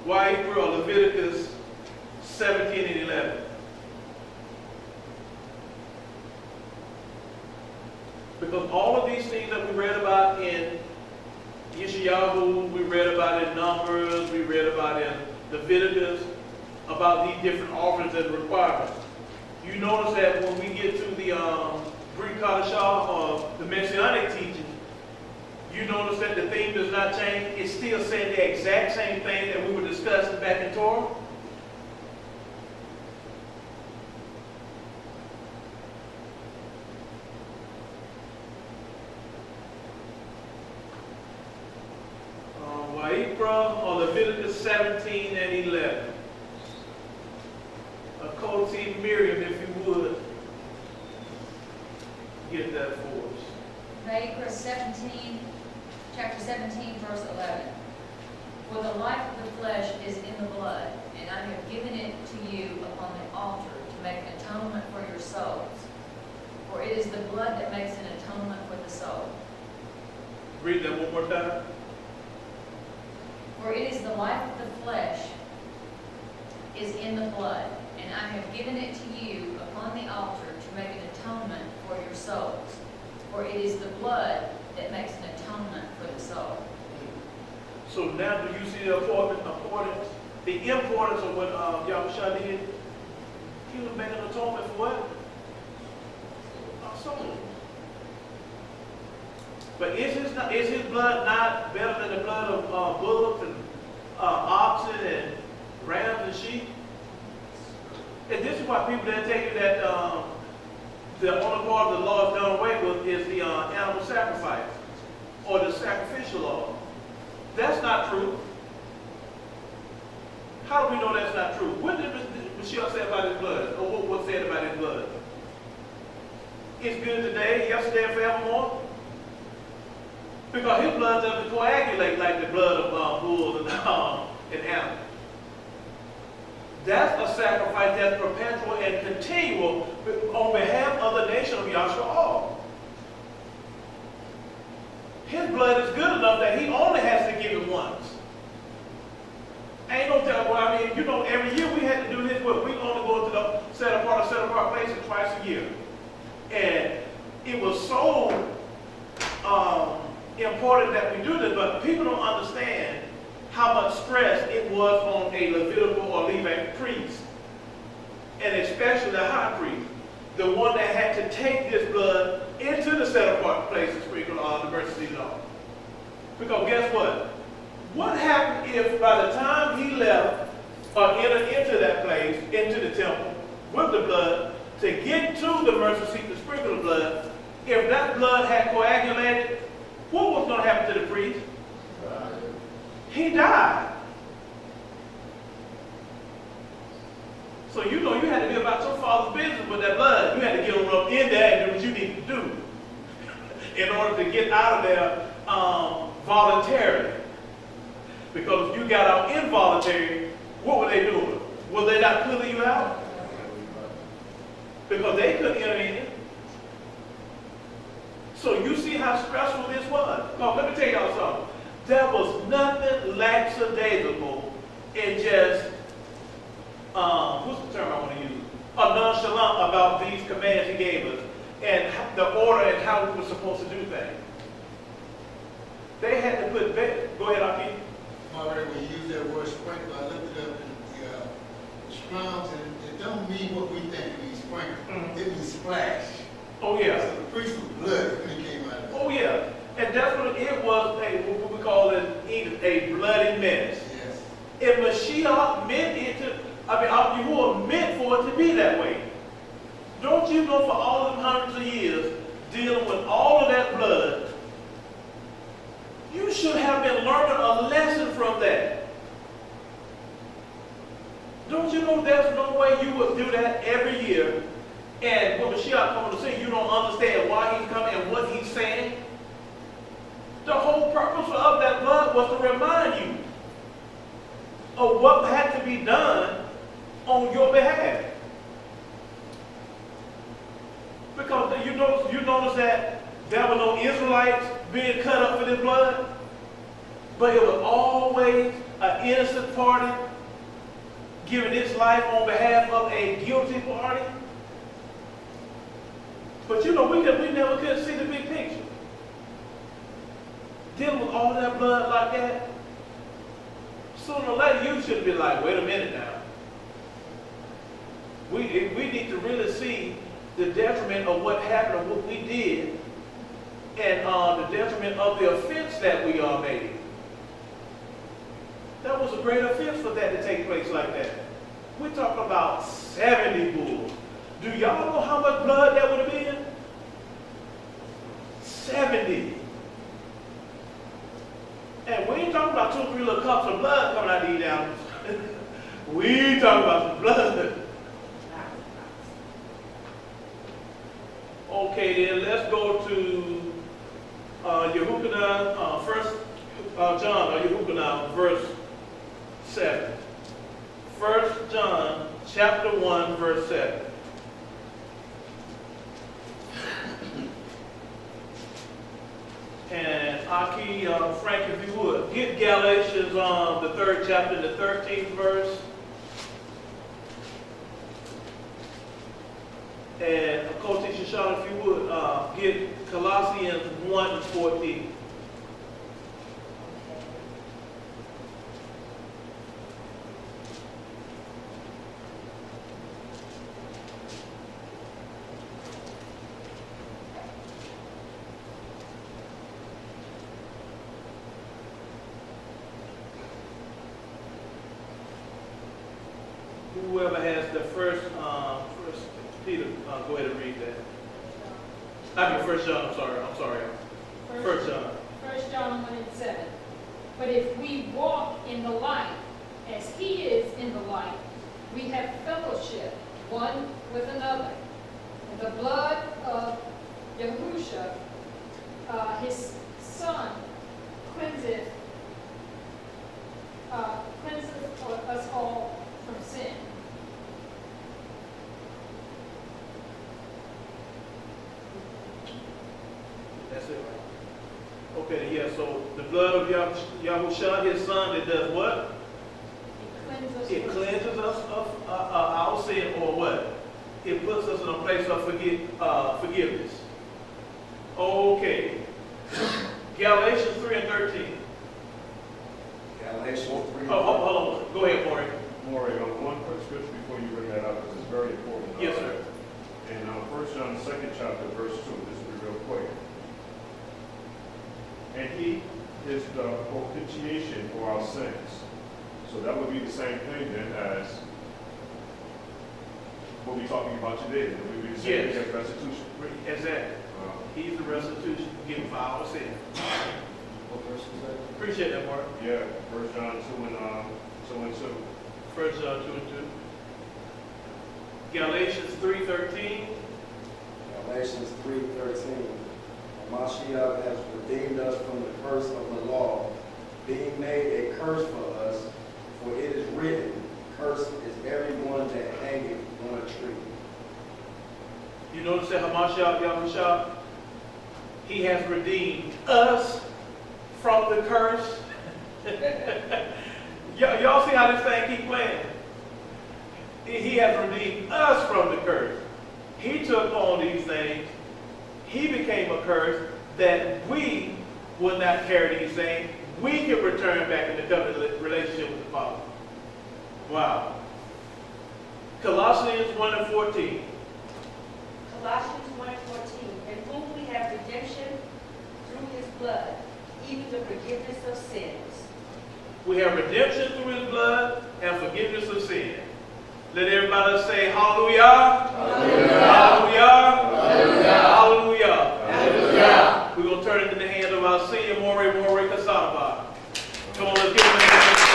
Yahuah or Leviticus 17 and 11. Because all of these things that we read about in Yeshayahu, we read about in Numbers, we read about in Leviticus, about these different offerings and requirements. You notice that when we get to the brit Chadasha or the Messianic teaching, you notice that the theme does not change. It's still saying the exact same thing that we were discussing back in Torah. Or Leviticus 17 and 11. A Koti Miriam, if you would, get that for us. Yahuah 17, chapter 17, verse 11. For the life of the flesh is in the blood, and I have given it to you upon the altar to make atonement for your souls. For it is the blood that makes an atonement for the soul. Read that one more time. For it is the life of the flesh is in the blood, and I have given it to you upon the altar to make an atonement for your souls. For it is the blood that makes an atonement for the soul. So now do you see the importance of what Yahusha did? He was making atonement for what? Our soul. But is his blood not better than the blood of bullocks and oxen and rams and sheep? And this is why people that take it that the only part of the law is done away with is the animal sacrifice or the sacrificial law. That's not true. How do we know that's not true? What did Mashiyach say about his blood? Or what was said about his blood? It's good today, yesterday, and forevermore. Because his blood doesn't coagulate like the blood of bulls and animals. That's a sacrifice that's perpetual and continual on behalf of the nation of Yashra'al. His blood is good enough that he only has to give it once. Ain't no telling. Well, I mean, you know, every year we had to do this, but we only go to the set apart places twice a year. And it was so important that we do this, but people don't understand how much stress it was on a Levitical or Levite priest, and especially the high priest, the one that had to take this blood into the set-apart place and sprinkle on the mercy seat on. Because guess what? What happened if by the time he left or entered into that place, into the temple, with the blood, to get to the mercy seat to sprinkle the blood, if that blood had coagulated, what was going to happen to the priest? He died. So you know you had to be about your father's business with that blood. You had to get on up in there and do what you need to do in order to get out of there voluntarily. Because if you got out involuntary, what were they doing? Were they not pulling you out? Because they couldn't enter in. So you see how stressful this was. Now, let me tell y'all something. There was nothing lackadaisical in just, what's the term I want to use? Nonchalant about these commands he gave us and the order and how we were supposed to do things. They had to put, go ahead, Aki. Already when you use that word sprinkle, I looked it up in the Strong's, and it don't mean what we think it means sprinkle. Mm-hmm. It means splash. Oh, yeah. So the priest was blood when he came out of it. Oh, yeah. And that's what it was, what we call in English, a bloody mess. Yes. If Mashiyach meant it to, Yahuah meant for it to be that way. Don't you know for all of them hundreds of years, dealing with all of that blood, you should have been learning a lesson from that. Don't you know there's no way you would do that every year, and when Mashiyach comes to say you don't understand why he's coming and what he's saying? The whole purpose of that blood was to remind you of what had to be done on your behalf. Because you notice that there were no Israelites being cut up for this blood, but it was always an innocent party giving its life on behalf of a guilty party. But you know, we never could see the big picture. Dealing with all that blood like that, sooner or later you should be like, wait a minute now. We need to really see the detriment of what happened, of what we did, and the detriment of the offense that we made. That was a great offense for that to take place like that. We're talking about 70 bulls. Do y'all know how much blood that would have been? 70. And we ain't talking about 2 or 3 little cups of blood coming out of these animals. We talking about some blood. Okay, then let's go to Yahuah, 1 John, or Yahuah, verse 7. 1 John, chapter 1, verse 7. And Aki, Frank, if you would, get Galatians, the 3rd chapter, the 13th verse. And Coach Yashra'al, if you would, get Colossians 1:14. Whoever has the first Peter, go ahead and read that. I mean, 1 John, I'm sorry. 1 John. 1 John 1:7. But if we walk in the light, as he is in the light, we have fellowship one with another. And the blood of Yahusha, his son, cleanseth us all from sin. That's it, right? Okay, yeah, so the blood of Yahusha, his son, it does what? It cleanses us of our sin, or what? It puts us in a place of forgiveness. Okay. Galatians 3:13. Galatians 3. Oh, hold on. Go ahead, Maury. Maury, one quick scripture before you bring that up, because it's very important. Yes, sir. In 1 John, 2nd chapter, verse 2, this will be real quick. And he is the propitiation for our sins. So that would be the same thing then as what we're talking about today. It would be the same thing as restitution. Exactly. He's the restitution given for our sin. What verse is that? Appreciate that, Mark. Yeah, 1 John 2 and 2. 1 John 2 and 2. Galatians 3:13. Galatians 3:13. Mashiyach has redeemed us from the curse of the law, being made a curse for us, for it is written, cursed is everyone that hangeth on a tree. You notice that Mashiyach, Yahusha, he has redeemed us from the curse. Y'all see how this thing keep playing? He has redeemed us from the curse. He took on these things. He became a curse that we will not carry these things. We can return back in the covenant relationship with the Father. Wow. Colossians 1:14. Colossians 1:14, in whom we have redemption through his blood, even the forgiveness of sins. We have redemption through his blood and forgiveness of sin. Let everybody say hallelujah. Hallelujah. Hallelujah. Hallelujah. Hallelujah. We're going to turn it in the hands of our senior Maury Kasaba. Come on, let's give him a hand.